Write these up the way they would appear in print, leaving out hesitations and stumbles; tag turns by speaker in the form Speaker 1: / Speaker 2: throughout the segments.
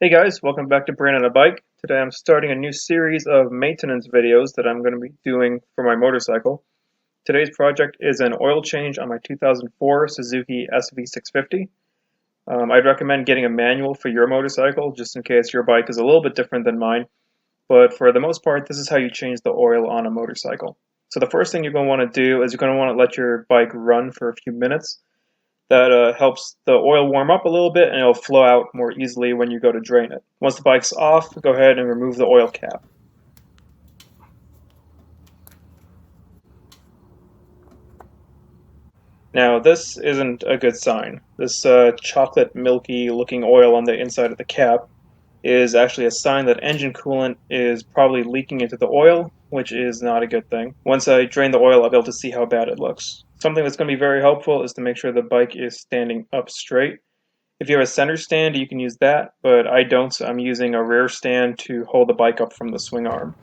Speaker 1: Hey guys, welcome back to Brain on a Bike. Today I'm starting a new series of maintenance videos that I'm going to be doing for my motorcycle. Today's project is an oil change on my 2004 Suzuki SV650. I'd recommend getting a manual for your motorcycle just in case your bike is a little bit different than mine, but for the most part this is how you change the oil on a motorcycle. So the first thing you're going to want to do is you're going to want to let your bike run for a few minutes. That helps the oil warm up a little bit and it'll flow out more easily when you go to drain it. Once the bike's off, go ahead and remove the oil cap. Now this isn't a good sign. This chocolate milky looking oil on the inside of the cap is actually a sign that engine coolant is probably leaking into the oil, which is not a good thing. Once I drain the oil, I'll be able to see how bad it looks. Something that's going to be very helpful is to make sure the bike is standing up straight. If you have a center stand, you can use that, but I don't, so I'm using a rear stand to hold the bike up from the swing arm.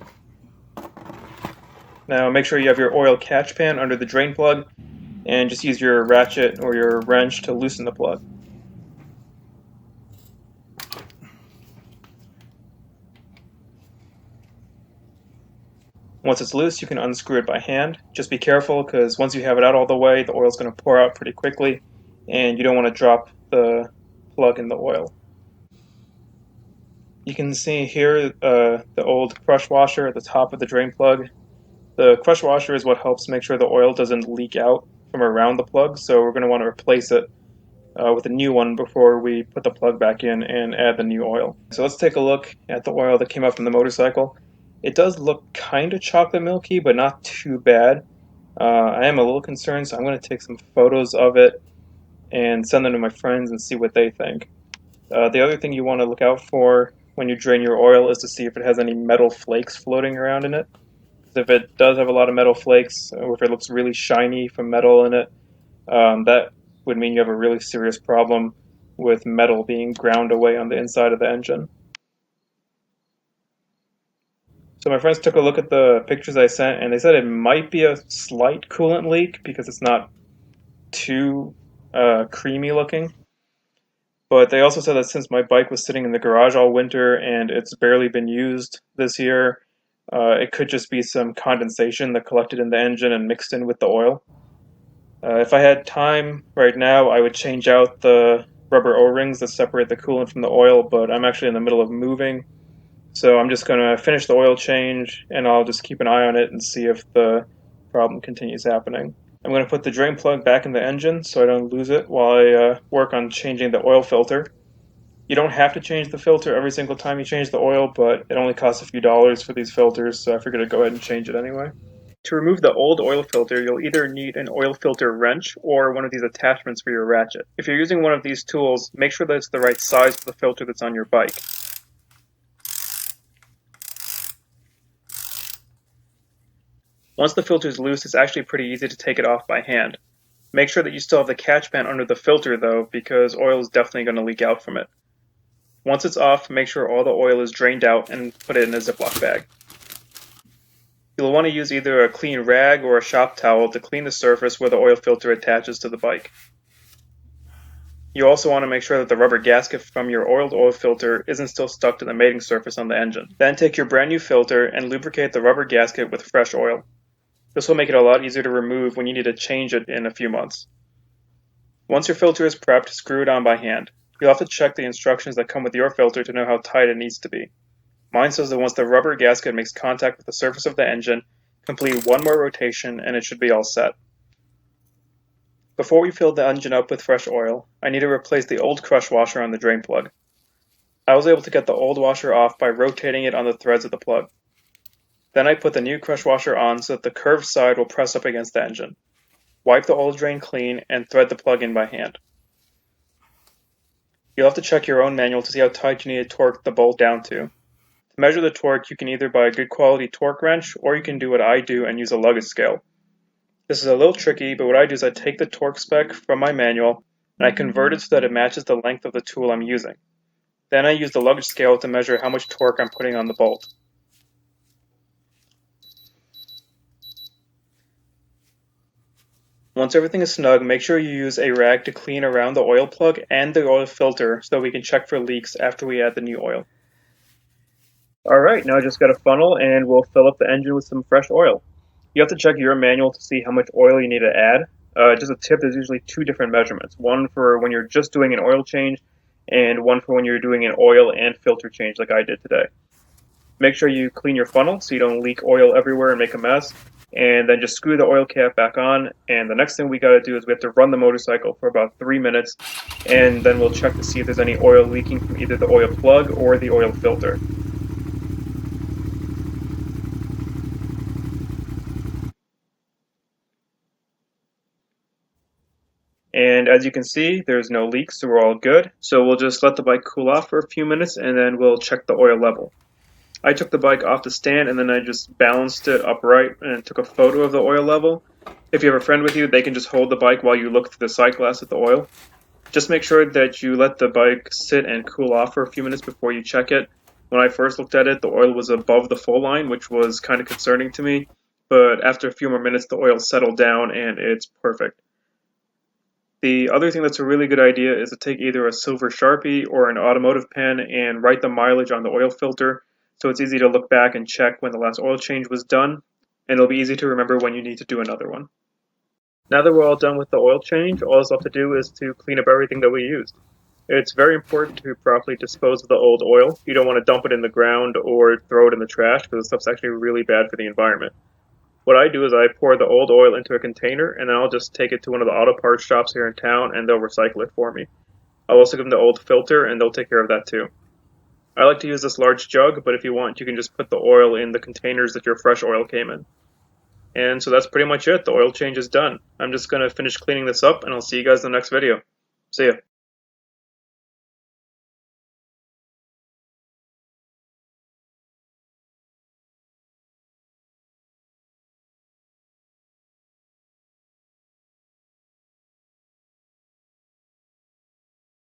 Speaker 1: Now make sure you have your oil catch pan under the drain plug, and just use your ratchet or your wrench to loosen the plug. Once it's loose, you can unscrew it by hand. Just be careful, because once you have it out all the way, the oil's going to pour out pretty quickly, and you don't want to drop the plug in the oil. You can see here the old crush washer at the top of the drain plug. The crush washer is what helps make sure the oil doesn't leak out from around the plug, so we're going to want to replace it with a new one before we put the plug back in and add the new oil. So let's take a look at the oil that came out from the motorcycle. It does look kind of chocolate milky, but not too bad. I am a little concerned, so I'm going to take some photos of it and send them to my friends and see what they think. The other thing you want to look out for when you drain your oil is to see if it has any metal flakes floating around in it. If it does have a lot of metal flakes, or if it looks really shiny from metal in it, that would mean you have a really serious problem with metal being ground away on the inside of the engine. So my friends took a look at the pictures I sent, and they said it might be a slight coolant leak because it's not too creamy looking. But they also said that since my bike was sitting in the garage all winter and it's barely been used this year, it could just be some condensation that collected in the engine and mixed in with the oil. If I had time right now, I would change out the rubber O-rings that separate the coolant from the oil, but I'm actually in the middle of moving, so I'm just going to finish the oil change and I'll just keep an eye on it and see if the problem continues happening. I'm going to put the drain plug back in the engine so I don't lose it while I work on changing the oil filter. You don't have to change the filter every single time you change the oil, but it only costs a few dollars for these filters, so I figured I'd go ahead and change it anyway. To remove the old oil filter, you'll either need an oil filter wrench or one of these attachments for your ratchet. If you're using one of these tools, make sure that it's the right size for the filter that's on your bike. Once the filter is loose, it's actually pretty easy to take it off by hand. Make sure that you still have the catch pan under the filter though, because oil is definitely going to leak out from it. Once it's off, make sure all the oil is drained out and put it in a Ziploc bag. You'll want to use either a clean rag or a shop towel to clean the surface where the oil filter attaches to the bike. You also want to make sure that the rubber gasket from your oil filter isn't still stuck to the mating surface on the engine. Then take your brand new filter and lubricate the rubber gasket with fresh oil. This will make it a lot easier to remove when you need to change it in a few months. Once your filter is prepped, screw it on by hand. You'll have to check the instructions that come with your filter to know how tight it needs to be. Mine says that once the rubber gasket makes contact with the surface of the engine, complete one more rotation and it should be all set. Before we fill the engine up with fresh oil, I need to replace the old crush washer on the drain plug. I was able to get the old washer off by rotating it on the threads of the plug. Then I put the new crush washer on so that the curved side will press up against the engine. Wipe the oil drain clean and thread the plug in by hand. You'll have to check your own manual to see how tight you need to torque the bolt down to. To measure the torque, you can either buy a good quality torque wrench or you can do what I do and use a luggage scale. This is a little tricky, but what I do is I take the torque spec from my manual and I convert it so that it matches the length of the tool I'm using. Then I use the luggage scale to measure how much torque I'm putting on the bolt. Once everything is snug, make sure you use a rag to clean around the oil plug and the oil filter so we can check for leaks after we add the new oil. Alright, now I just got a funnel and we'll fill up the engine with some fresh oil. You have to check your manual to see how much oil you need to add. Just a tip, there's usually two different measurements. One for when you're just doing an oil change and one for when you're doing an oil and filter change like I did today. Make sure you clean your funnel so you don't leak oil everywhere and make a mess. And then just screw the oil cap back on. And the next thing we got to do is we have to run the motorcycle for about 3 minutes. And then we'll check to see if there's any oil leaking from either the oil plug or the oil filter. And as you can see, there's no leaks, so we're all good. So we'll just let the bike cool off for a few minutes and then we'll check the oil level. I took the bike off the stand and then I just balanced it upright and took a photo of the oil level. If you have a friend with you, they can just hold the bike while you look through the sight glass at the oil. Just make sure that you let the bike sit and cool off for a few minutes before you check it. When I first looked at it, the oil was above the full line, which was kind of concerning to me. But after a few more minutes, the oil settled down and it's perfect. The other thing that's a really good idea is to take either a silver Sharpie or an automotive pen and write the mileage on the oil filter so it's easy to look back and check when the last oil change was done, and it'll be easy to remember when you need to do another one. Now that we're all done with the oil change, all that's left to do is to clean up everything that we used. It's very important to properly dispose of the old oil. You don't want to dump it in the ground or throw it in the trash because the stuff's actually really bad for the environment. What I do is I pour the old oil into a container and then I'll just take it to one of the auto parts shops here in town and they'll recycle it for me. I'll also give them the old filter and they'll take care of that too. I like to use this large jug, but if you want, you can just put the oil in the containers that your fresh oil came in. And so that's pretty much it. The oil change is done. I'm just going to finish cleaning this up and I'll see you guys in the next video. See ya.